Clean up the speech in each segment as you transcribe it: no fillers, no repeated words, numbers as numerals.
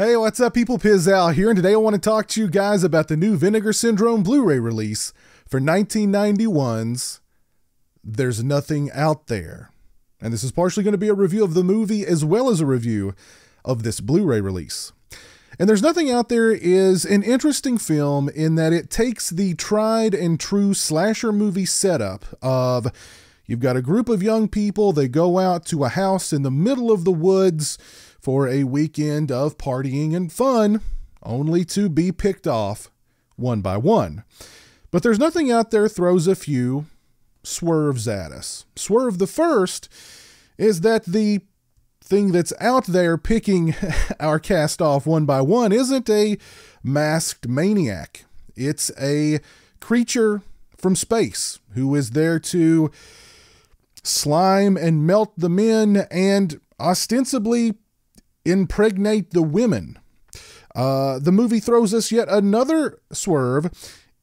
Hey, what's up people? Pizowell here, and today I want to talk to you guys about the new Vinegar Syndrome Blu-ray release for 1991's There's Nothing Out There. And this is partially going to be a review of the movie as well as a review of this Blu-ray release. And There's Nothing Out There is an interesting film in that it takes the tried and true slasher movie setup of you've got a group of young people, they go out to a house in the middle of the woods for a weekend of partying and fun, only to be picked off one by one. But There's Nothing Out There throws a few swerves at us. Swerve the first is that the thing that's out there picking our cast off one by one isn't a masked maniac. It's a creature from space who is there to slime and melt the men and ostensibly impregnate the women. The movie throws us yet another swerve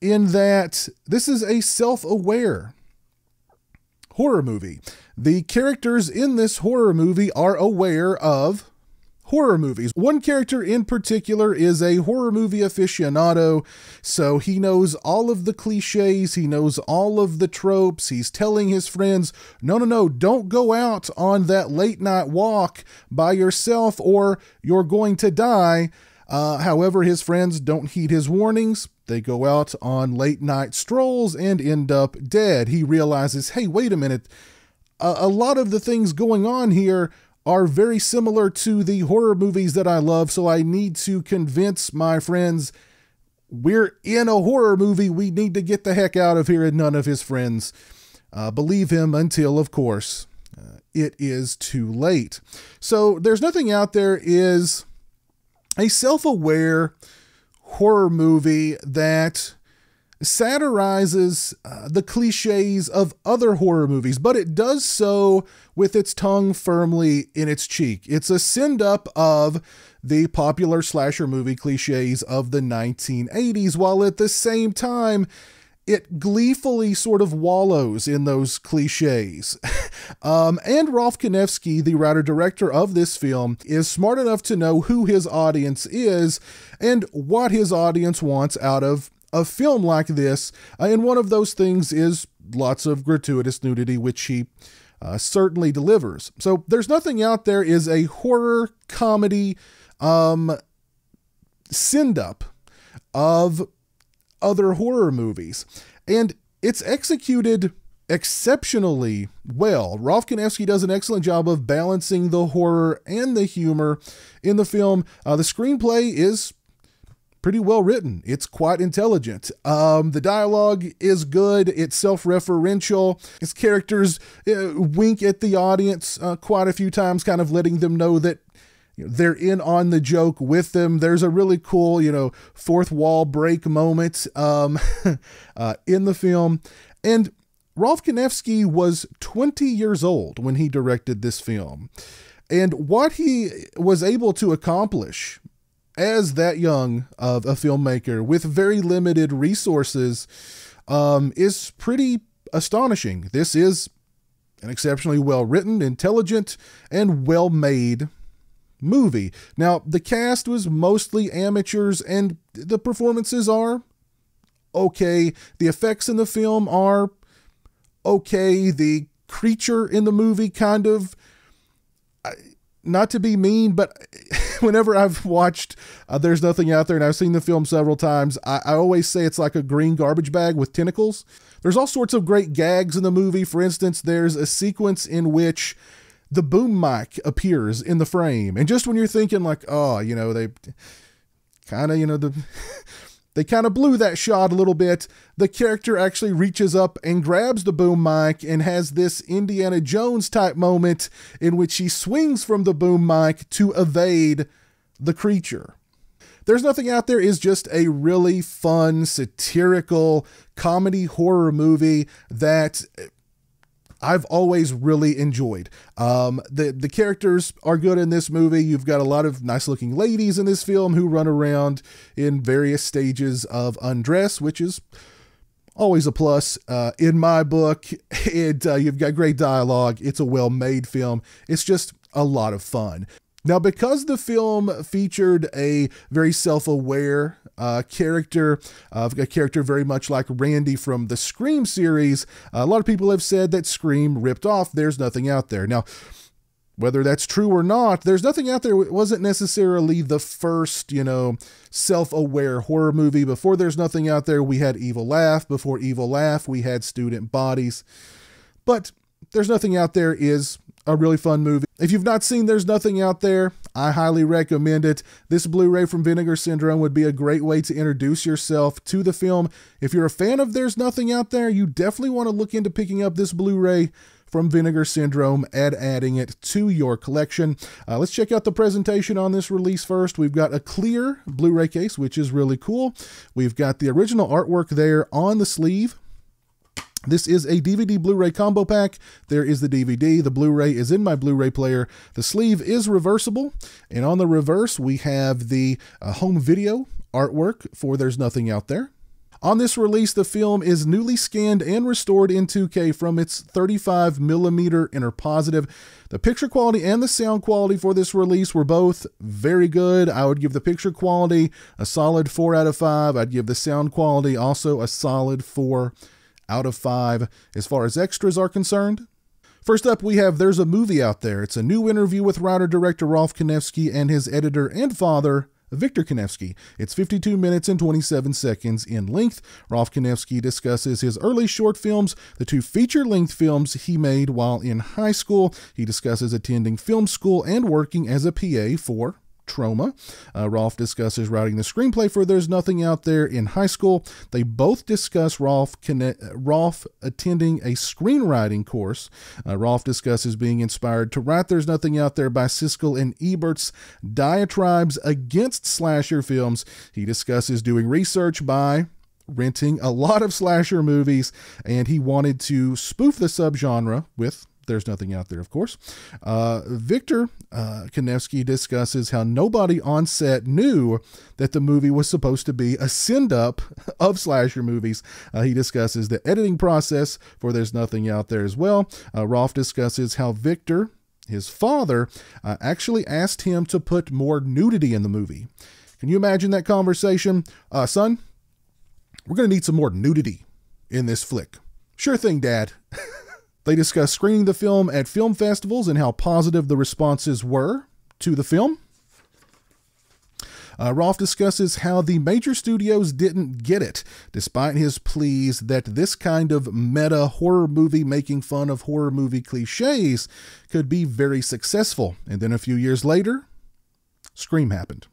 in that this is a self-aware horror movie. The characters in this horror movie are aware of horror movies. One character in particular is a horror movie aficionado, so he knows all of the cliches, he knows all of the tropes. He's telling his friends, no, don't go out on that late night walk by yourself or you're going to die. However, his friends don't heed his warnings. They go out on late night strolls and end up dead. He realizes, hey, wait a minute, a lot of the things going on here are very similar to the horror movies that I love, so I need to convince my friends we're in a horror movie. We need to get the heck out of here, and none of his friends believe him until, of course, it is too late. So There's Nothing Out There is a self-aware horror movie that satirizes the cliches of other horror movies, but it does so with its tongue firmly in its cheek. It's a send-up of the popular slasher movie cliches of the 1980s, while at the same time it gleefully sort of wallows in those cliches. And Rolf Konevsky, the writer-director of this film, is smart enough to know who his audience is and what his audience wants out of a film like this, and one of those things is lots of gratuitous nudity, which he certainly delivers. So There's Nothing Out There is a horror comedy send-up of other horror movies, and it's executed exceptionally well. Rolf Konevsky does an excellent job of balancing the horror and the humor in the film. The screenplay is pretty well written. It's quite intelligent. The dialogue is good. It's self-referential. Its characters wink at the audience quite a few times, kind of letting them know that they're in on the joke with them. There's a really cool, fourth wall break moment in the film. And Rolf Konevsky was 20 years old when he directed this film. And what he was able to accomplish as that young of a filmmaker with very limited resources is pretty astonishing. This is an exceptionally well-written, intelligent, and well-made movie. Now, the cast was mostly amateurs, and the performances are okay. The effects in the film are okay. The creature in the movie kind of, not to be mean, but whenever I've watched There's Nothing Out There, and I've seen the film several times, I always say it's like a green garbage bag with tentacles. There's all sorts of great gags in the movie. For instance, there's a sequence in which the boom mic appears in the frame. And just when you're thinking like, oh, they kind of, they kind of blew that shot a little bit, the character actually reaches up and grabs the boom mic and has this Indiana Jones type moment in which he swings from the boom mic to evade the creature. There's Nothing Out There is just a really fun, satirical comedy horror movie that I've always really enjoyed. The characters are good in this movie. You've got a lot of nice looking ladies in this film who run around in various stages of undress, which is always a plus in my book. You've got great dialogue. It's a well-made film. It's just a lot of fun. Now, because the film featured a very self-aware character, a character very much like Randy from the Scream series, a lot of people have said that Scream ripped off There's Nothing Out There. Now, whether that's true or not, There's Nothing Out There wasn't necessarily the first, self-aware horror movie. Before There's Nothing Out There, we had Evil Laugh. Before Evil Laugh, we had Student Bodies. But There's Nothing Out There is a really fun movie. If you've not seen There's Nothing Out There, I highly recommend it. This Blu-ray from Vinegar Syndrome would be a great way to introduce yourself to the film. If you're a fan of There's Nothing Out There, you definitely want to look into picking up this Blu-ray from Vinegar Syndrome and adding it to your collection. Let's check out the presentation on this release first. We've got a clear Blu-ray case, which is really cool. We've got the original artwork there on the sleeve. This is a DVD Blu-ray combo pack. There is the DVD. The Blu-ray is in my Blu-ray player. The sleeve is reversible. And on the reverse, we have the home video artwork for There's Nothing Out There. On this release, the film is newly scanned and restored in 2K from its 35mm interpositive. The picture quality and the sound quality for this release were both very good. I would give the picture quality a solid 4 out of 5. I'd give the sound quality also a solid 4 out of 5 as far as extras are concerned. First up, we have There's a Movie Out There. It's a new interview with writer-director Rolf Konevsky and his editor and father, Victor Konevsky. It's 52 minutes and 27 seconds in length. Rolf Konevsky discusses his early short films, the 2 feature-length films he made while in high school. He discusses attending film school and working as a PA for Trauma. Rolf discusses writing the screenplay for There's Nothing Out There in high school. They both discuss Rolf attending a screenwriting course. Rolf discusses being inspired to write There's Nothing Out There by Siskel and Ebert's diatribes against slasher films. He discusses doing research by renting a lot of slasher movies, and he wanted to spoof the subgenre with There's Nothing Out There, of course. Victor Konevsky discusses how nobody on set knew that the movie was supposed to be a send-up of slasher movies. He discusses the editing process for There's Nothing Out There as well. Rolf discusses how Victor, his father, actually asked him to put more nudity in the movie. Can you imagine that conversation? Son, we're going to need some more nudity in this flick. Sure thing, Dad. They discuss screening the film at film festivals and how positive the responses were to the film. Rolf discusses how the major studios didn't get it, despite his pleas that this kind of meta horror movie making fun of horror movie cliches could be very successful. And then a few years later, Scream happened.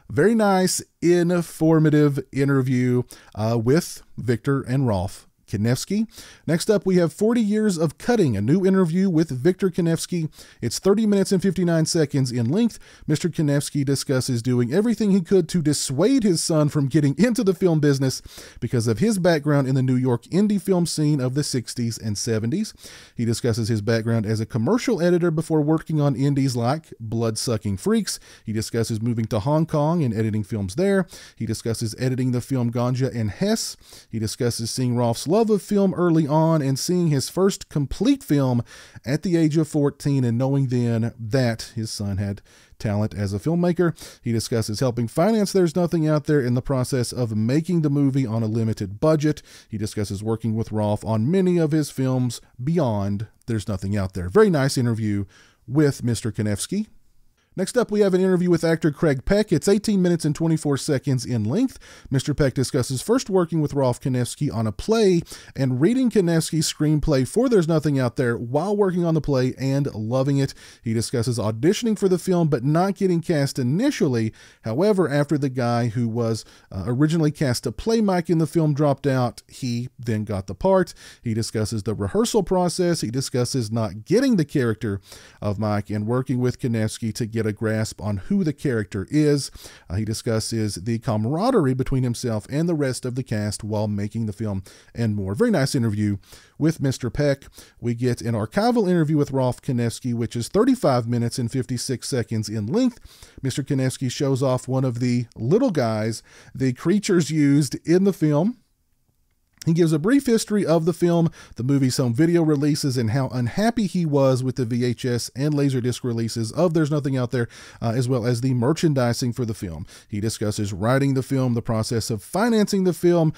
Very nice, informative interview with Victor and Rolf Konevsky. Next up, we have 40 Years of Cutting, a new interview with Victor Konevsky. It's 30 minutes and 59 seconds in length. Mr. Konevsky discusses doing everything he could to dissuade his son from getting into the film business because of his background in the New York indie film scene of the 60s and 70s. He discusses his background as a commercial editor before working on indies like Blood-Sucking Freaks. He discusses moving to Hong Kong and editing films there. He discusses editing the film Ganja and Hess. He discusses seeing Rolf's love of film early on and seeing his first complete film at the age of 14 and knowing then that his son had talent as a filmmaker. He discusses helping finance There's Nothing Out There in the process of making the movie on a limited budget. He discusses working with Rolf on many of his films beyond There's Nothing Out There. Very nice interview with Mr. Konevsky. Next up, we have an interview with actor Craig Peck. It's 18 minutes and 24 seconds in length. Mr. Peck discusses first working with Rolf Konevsky on a play and reading Konevsky's screenplay for There's Nothing Out There while working on the play and loving it. He discusses auditioning for the film but not getting cast initially. However, after the guy who was originally cast to play Mike in the film dropped out, he then got the part. He discusses the rehearsal process. He discusses not getting the character of Mike and working with Konevsky to get a grasp on who the character is. He discusses the camaraderie between himself and the rest of the cast while making the film and more. Very nice interview with Mr. Peck. We get an archival interview with Rolf Konevsky, which is 35 minutes and 56 seconds in length. Mr. Konevsky shows off one of the little guys, the creatures used in the film. He gives a brief history of the film, the movie's home video releases, and how unhappy he was with the VHS and Laserdisc releases of There's Nothing Out There, as well as the merchandising for the film. He discusses writing the film, the process of financing the film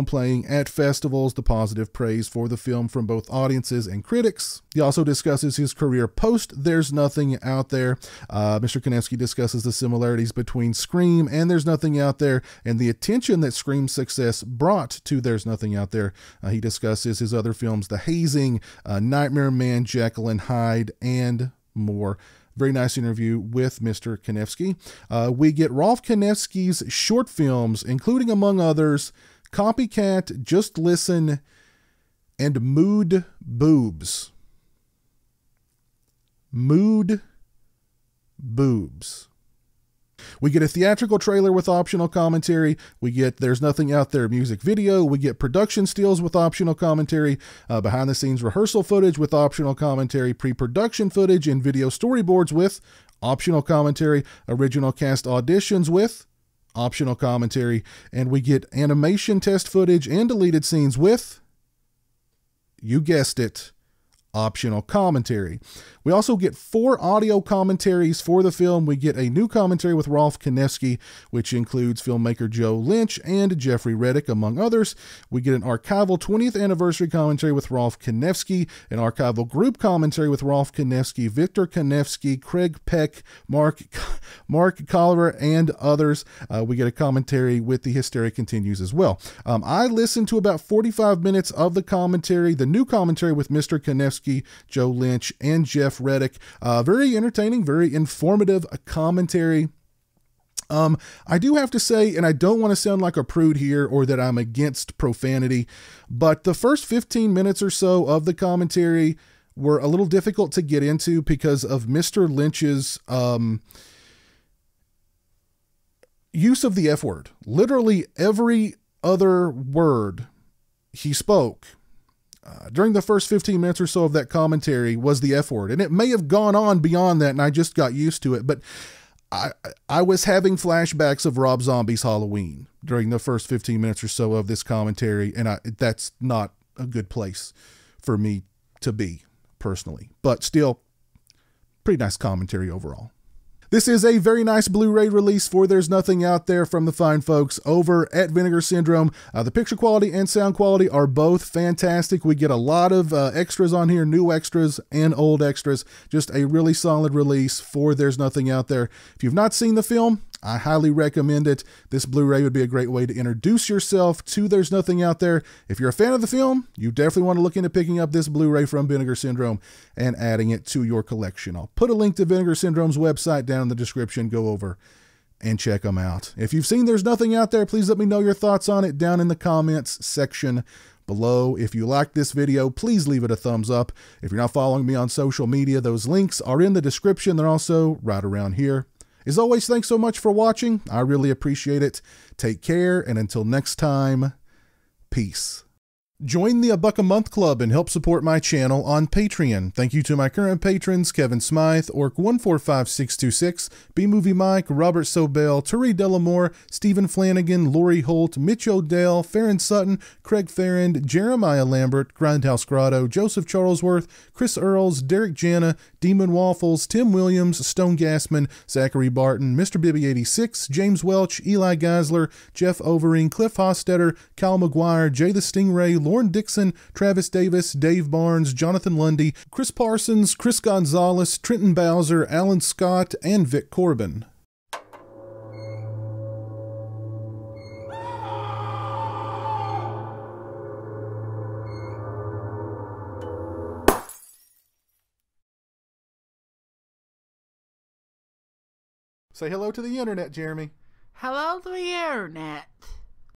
playing at festivals, the positive praise for the film from both audiences and critics. He also discusses his career post There's Nothing Out There. Mr. Konevsky discusses the similarities between Scream and There's Nothing Out There, and the attention that Scream's success brought to There's Nothing Out There. He discusses his other films, The Hazing, Nightmare Man, Jekyll and Hyde, and more. Very nice interview with Mr. Konevsky. We get Rolf Konevsky's short films, including, among others, Copycat, Just Listen, and Mood Boobs. Mood Boobs. We get a theatrical trailer with optional commentary. We get There's Nothing Out There music video. We get production stills with optional commentary, behind the scenes rehearsal footage with optional commentary, pre-production footage and video storyboards with optional commentary, original cast auditions with optional commentary, and we get animation test footage and deleted scenes with, you guessed it, optional commentary. We also get 4 audio commentaries for the film. We get a new commentary with Rolf Konevsky, which includes filmmaker Joe Lynch and Jeffrey Reddick, among others. We get an archival 20th anniversary commentary with Rolf Konevsky, an archival group commentary with Rolf Konevsky, Victor Konevsky, Craig Peck, Mark Colliver, and others. We get a commentary with The Hysteria Continues as well. I listened to about 45 minutes of the commentary, the new commentary with Mr. Konevsky, Joe Lynch, and Jeff Reddick. Very entertaining, very informative commentary. I do have to say, and I don't want to sound like a prude here or that I'm against profanity, but the first 15 minutes or so of the commentary were a little difficult to get into because of Mr. Lynch's use of the F word. Literally every other word he spoke during the first 15 minutes or so of that commentary was the F word. And it may have gone on beyond that, and I just got used to it. But I was having flashbacks of Rob Zombie's Halloween during the first 15 minutes or so of this commentary, and that's not a good place for me to be, personally. But still, pretty nice commentary overall. This is a very nice Blu-ray release for There's Nothing Out There from the fine folks over at Vinegar Syndrome. The picture quality and sound quality are both fantastic. We get a lot of extras on here, new extras and old extras. Just a really solid release for There's Nothing Out There. If you've not seen the film, I highly recommend it. This Blu-ray would be a great way to introduce yourself to There's Nothing Out There. If you're a fan of the film, you definitely want to look into picking up this Blu-ray from Vinegar Syndrome and adding it to your collection. I'll put a link to Vinegar Syndrome's website down in the description. Go over and check them out. If you've seen There's Nothing Out There, please let me know your thoughts on it down in the comments section below. If you liked this video, please leave it a thumbs up. If you're not following me on social media, those links are in the description. They're also right around here. As always, thanks so much for watching. I really appreciate it. Take care, and until next time, peace. Join the $1 a Month Club and help support my channel on Patreon. Thank you to my current patrons, Kevin Smythe, Orc145626, B-Movie Mike, Robert Sobel, Turi Delamore, Stephen Flanagan, Lori Holt, Mitch O'Dell, Farron Sutton, Craig Farrand, Jeremiah Lambert, Grindhouse Grotto, Joseph Charlesworth, Chris Earls, Derek Jana, Demon Waffles, Tim Williams, Stone Gassman, Zachary Barton, Mr. Bibby86, James Welch, Eli Geisler, Jeff Overing, Cliff Hostetter, Kyle McGuire, Jay the Stingray, Lauren Dixon, Travis Davis, Dave Barnes, Jonathan Lundy, Chris Parsons, Chris Gonzalez, Trenton Bowser, Alan Scott, and Vic Corbin. Say hello to the internet, Jeremy. Hello to the internet.